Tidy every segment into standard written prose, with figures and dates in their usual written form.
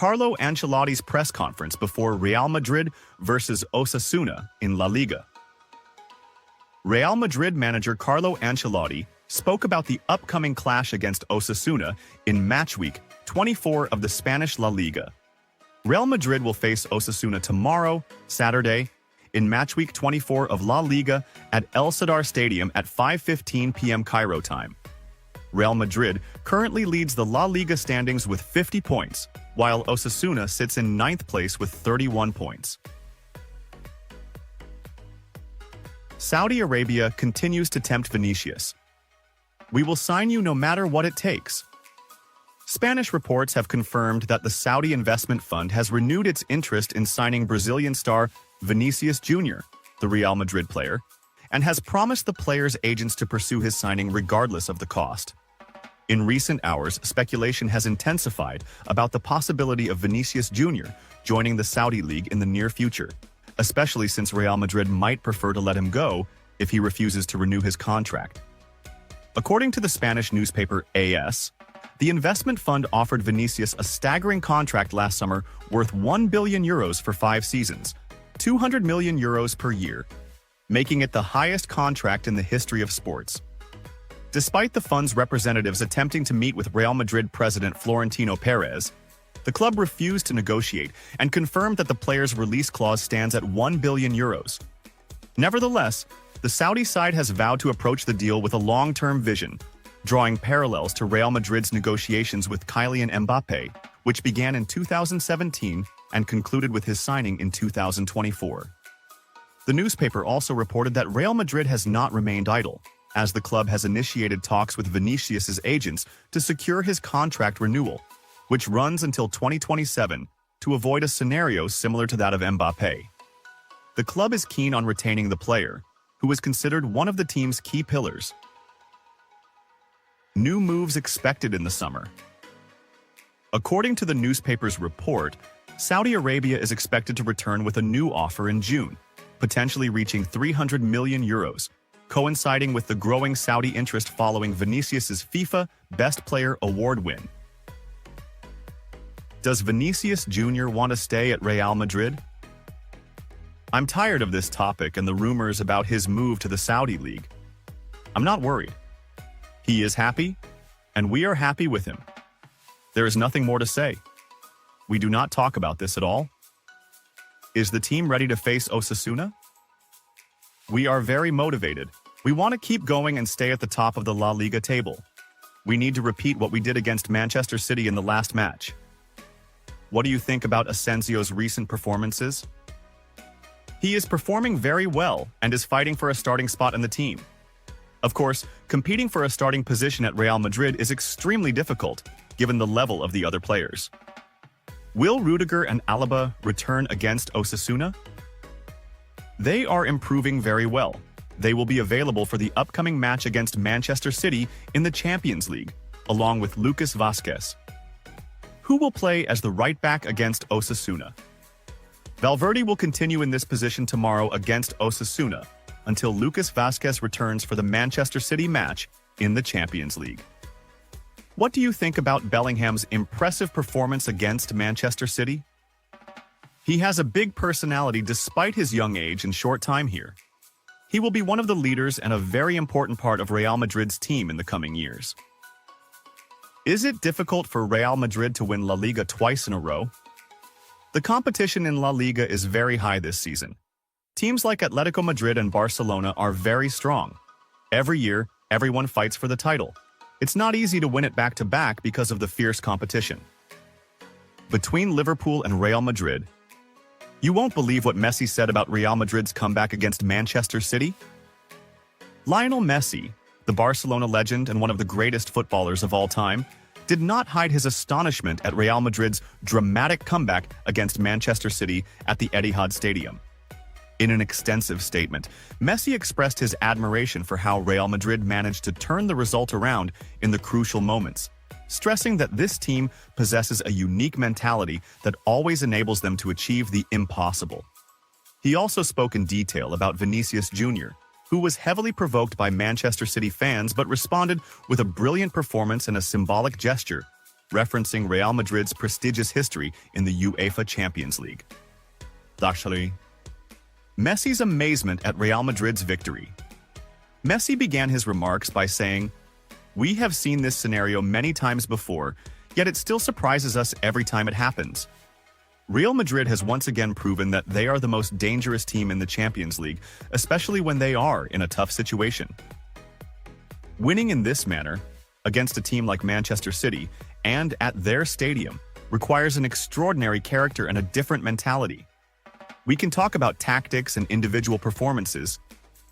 Carlo Ancelotti's press conference before Real Madrid versus Osasuna in La Liga. Real Madrid manager Carlo Ancelotti spoke about the upcoming clash against Osasuna in match week 24 of the Spanish La Liga. Real Madrid will face Osasuna tomorrow, Saturday, in match week 24 of La Liga at El Sadar Stadium at 5:15 p.m. Cairo time. Real Madrid currently leads the La Liga standings with 50 points, while Osasuna sits in 9th place with 31 points. Saudi Arabia continues to tempt Vinicius. "We will sign you no matter what it takes." Spanish reports have confirmed that the Saudi investment fund has renewed its interest in signing Brazilian star Vinicius Jr., the Real Madrid player, and has promised the player's agents to pursue his signing regardless of the cost. In recent hours, speculation has intensified about the possibility of Vinicius Jr. joining the Saudi League in the near future, especially since Real Madrid might prefer to let him go if he refuses to renew his contract. According to the Spanish newspaper AS, the investment fund offered Vinicius a staggering contract last summer worth €1 billion for 5 seasons, €200 million per year, making it the highest contract in the history of sports. Despite the fund's representatives attempting to meet with Real Madrid president Florentino Perez, the club refused to negotiate and confirmed that the player's release clause stands at €1 billion. Nevertheless, the Saudi side has vowed to approach the deal with a long-term vision, drawing parallels to Real Madrid's negotiations with Kylian Mbappé, which began in 2017 and concluded with his signing in 2024. The newspaper also reported that Real Madrid has not remained idle, as the club has initiated talks with Vinicius's agents to secure his contract renewal, which runs until 2027, to avoid a scenario similar to that of Mbappé. The club is keen on retaining the player, who is considered one of the team's key pillars. New moves expected in the summer. According to the newspaper's report, Saudi Arabia is expected to return with a new offer in June, potentially reaching €300 million, coinciding with the growing Saudi interest following Vinicius's FIFA Best Player award win. Does Vinicius Jr. want to stay at Real Madrid? I'm tired of this topic and the rumors about his move to the Saudi League. I'm not worried. He is happy, and we are happy with him. There is nothing more to say. We do not talk about this at all. Is the team ready to face Osasuna? We are very motivated. We want to keep going and stay at the top of the La Liga table. We need to repeat what we did against Manchester City in the last match. What do you think about Asensio's recent performances? He is performing very well and is fighting for a starting spot in the team. Of course, competing for a starting position at Real Madrid is extremely difficult, given the level of the other players. Will Rudiger and Alaba return against Osasuna? They are improving very well. They will be available for the upcoming match against Manchester City in the Champions League, along with Lucas Vázquez. Who will play as the right back against Osasuna? Valverde will continue in this position tomorrow against Osasuna until Lucas Vázquez returns for the Manchester City match in the Champions League. What do you think about Bellingham's impressive performance against Manchester City? He has a big personality despite his young age and short time here. He will be one of the leaders and a very important part of Real Madrid's team in the coming years. Is it difficult for Real Madrid to win La Liga twice in a row? The competition in La Liga is very high this season. Teams like Atletico Madrid and Barcelona are very strong. Every year, everyone fights for the title. It's not easy to win it back-to-back because of the fierce competition. Between Liverpool and Real Madrid, you won't believe what Messi said about Real Madrid's comeback against Manchester City. Lionel Messi, the Barcelona legend and one of the greatest footballers of all time, did not hide his astonishment at Real Madrid's dramatic comeback against Manchester City at the Etihad Stadium. In an extensive statement, Messi expressed his admiration for how Real Madrid managed to turn the result around in the crucial moments, stressing that this team possesses a unique mentality that always enables them to achieve the impossible. He also spoke in detail about Vinicius Jr., who was heavily provoked by Manchester City fans but responded with a brilliant performance and a symbolic gesture, referencing Real Madrid's prestigious history in the UEFA Champions League. Actually, Messi's amazement at Real Madrid's victory. Messi began his remarks by saying, "We have seen this scenario many times before, yet it still surprises us every time it happens. Real Madrid has once again proven that they are the most dangerous team in the Champions League, especially when they are in a tough situation. Winning in this manner, against a team like Manchester City, and at their stadium, requires an extraordinary character and a different mentality. We can talk about tactics and individual performances,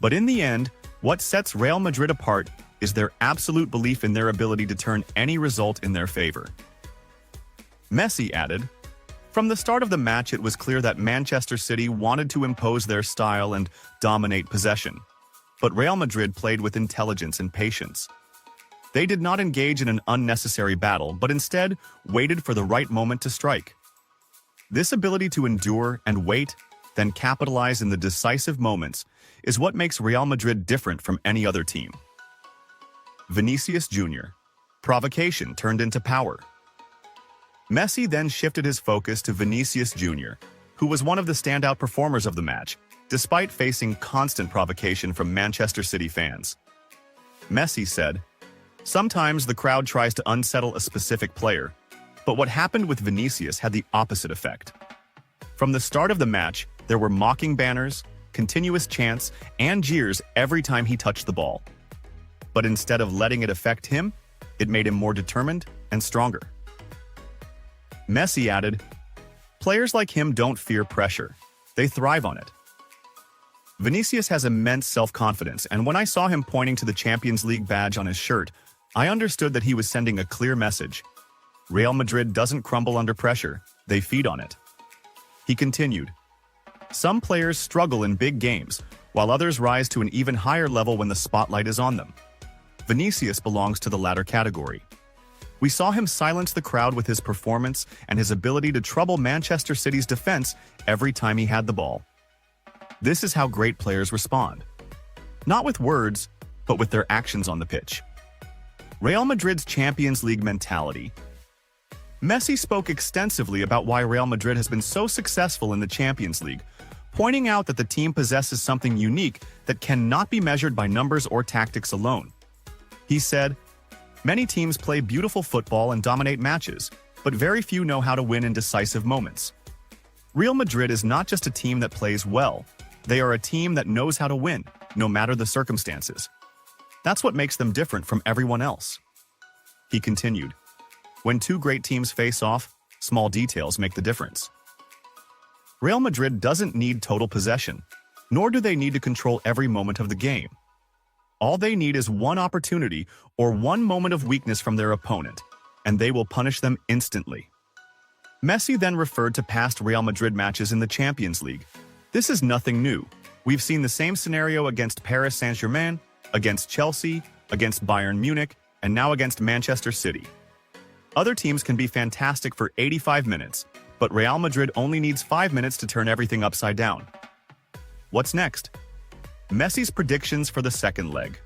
but in the end, what sets Real Madrid apart is their absolute belief in their ability to turn any result in their favor." Messi added, "From the start of the match, it was clear that Manchester City wanted to impose their style and dominate possession, but Real Madrid played with intelligence and patience. They did not engage in an unnecessary battle, but instead waited for the right moment to strike. This ability to endure and wait, then capitalize in the decisive moments, is what makes Real Madrid different from any other team." Vinicius Jr. Provocation turned into power. Messi then shifted his focus to Vinicius Jr., who was one of the standout performers of the match, despite facing constant provocation from Manchester City fans. Messi said, "Sometimes the crowd tries to unsettle a specific player, but what happened with Vinicius had the opposite effect. From the start of the match, there were mocking banners, continuous chants, and jeers every time he touched the ball. But instead of letting it affect him, it made him more determined and stronger." Messi added, "Players like him don't fear pressure. They thrive on it." Vinicius has immense self-confidence, and when I saw him pointing to the Champions League badge on his shirt, I understood that he was sending a clear message. Real Madrid doesn't crumble under pressure, they feed on it. He continued, "Some players struggle in big games, while others rise to an even higher level when the spotlight is on them. Vinicius belongs to the latter category. We saw him silence the crowd with his performance and his ability to trouble Manchester City's defense every time he had the ball. This is how great players respond. Not with words, but with their actions on the pitch." Real Madrid's Champions League mentality. Messi spoke extensively about why Real Madrid has been so successful in the Champions League, pointing out that the team possesses something unique that cannot be measured by numbers or tactics alone. He said, "Many teams play beautiful football and dominate matches, but very few know how to win in decisive moments. Real Madrid is not just a team that plays well, they are a team that knows how to win, no matter the circumstances. That's what makes them different from everyone else." He continued, "When two great teams face off, small details make the difference. Real Madrid doesn't need total possession, nor do they need to control every moment of the game. All they need is one opportunity or one moment of weakness from their opponent, and they will punish them instantly." Messi then referred to past Real Madrid matches in the Champions League. "This is nothing new. We've seen the same scenario against Paris Saint-Germain, against Chelsea, against Bayern Munich, and now against Manchester City. Other teams can be fantastic for 85 minutes, but Real Madrid only needs 5 minutes to turn everything upside down." What's next? Messi's predictions for the second leg.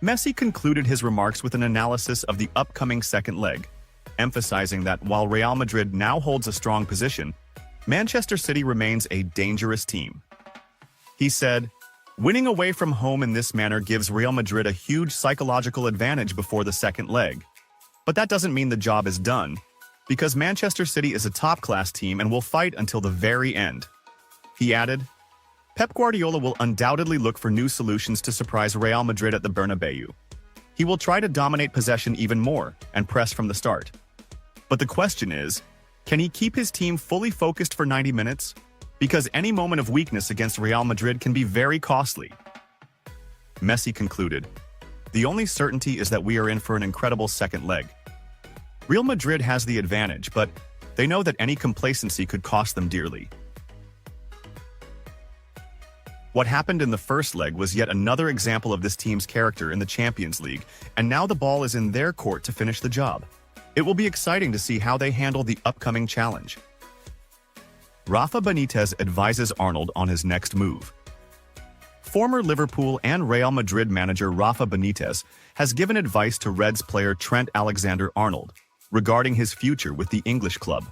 Messi concluded his remarks with an analysis of the upcoming second leg, emphasizing that while Real Madrid now holds a strong position, Manchester City remains a dangerous team. He said, "Winning away from home in this manner gives Real Madrid a huge psychological advantage before the second leg. But that doesn't mean the job is done, because Manchester City is a top-class team and will fight until the very end." He added, "Pep Guardiola will undoubtedly look for new solutions to surprise Real Madrid at the Bernabeu. He will try to dominate possession even more and press from the start. But the question is, can he keep his team fully focused for 90 minutes? Because any moment of weakness against Real Madrid can be very costly." Messi concluded, "The only certainty is that we are in for an incredible second leg. Real Madrid has the advantage, but they know that any complacency could cost them dearly." What happened in the first leg was yet another example of this team's character in the Champions League, and now the ball is in their court to finish the job. It will be exciting to see how they handle the upcoming challenge. Rafa Benitez advises Arnold on his next move. Former Liverpool and Real Madrid manager Rafa Benitez has given advice to Reds player Trent Alexander-Arnold, regarding his future with the English club.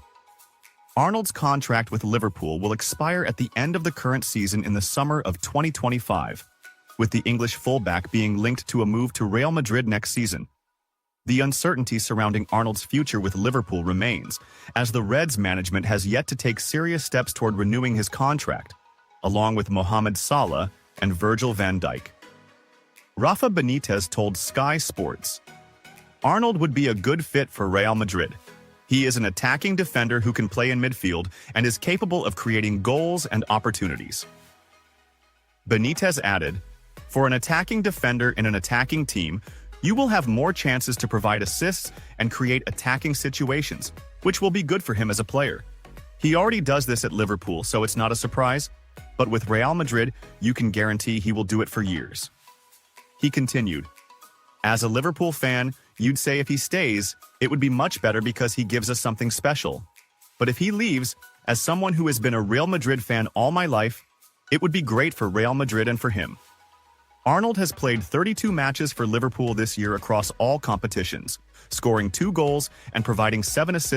Arnold's contract with Liverpool will expire at the end of the current season in the summer of 2025, with the English fullback being linked to a move to Real Madrid next season. The uncertainty surrounding Arnold's future with Liverpool remains, as the Reds management has yet to take serious steps toward renewing his contract, along with Mohamed Salah and Virgil van Dijk. Rafa Benitez told Sky Sports, "Arnold would be a good fit for Real Madrid. He is an attacking defender who can play in midfield and is capable of creating goals and opportunities." Benitez added, "For an attacking defender in an attacking team, you will have more chances to provide assists and create attacking situations, which will be good for him as a player. He already does this at Liverpool, so it's not a surprise, but with Real Madrid, you can guarantee he will do it for years." He continued, "As a Liverpool fan, you'd say if he stays, it would be much better because he gives us something special. But if he leaves, as someone who has been a Real Madrid fan all my life, it would be great for Real Madrid and for him." Arnold has played 32 matches for Liverpool this year across all competitions, scoring 2 goals and providing 7 assists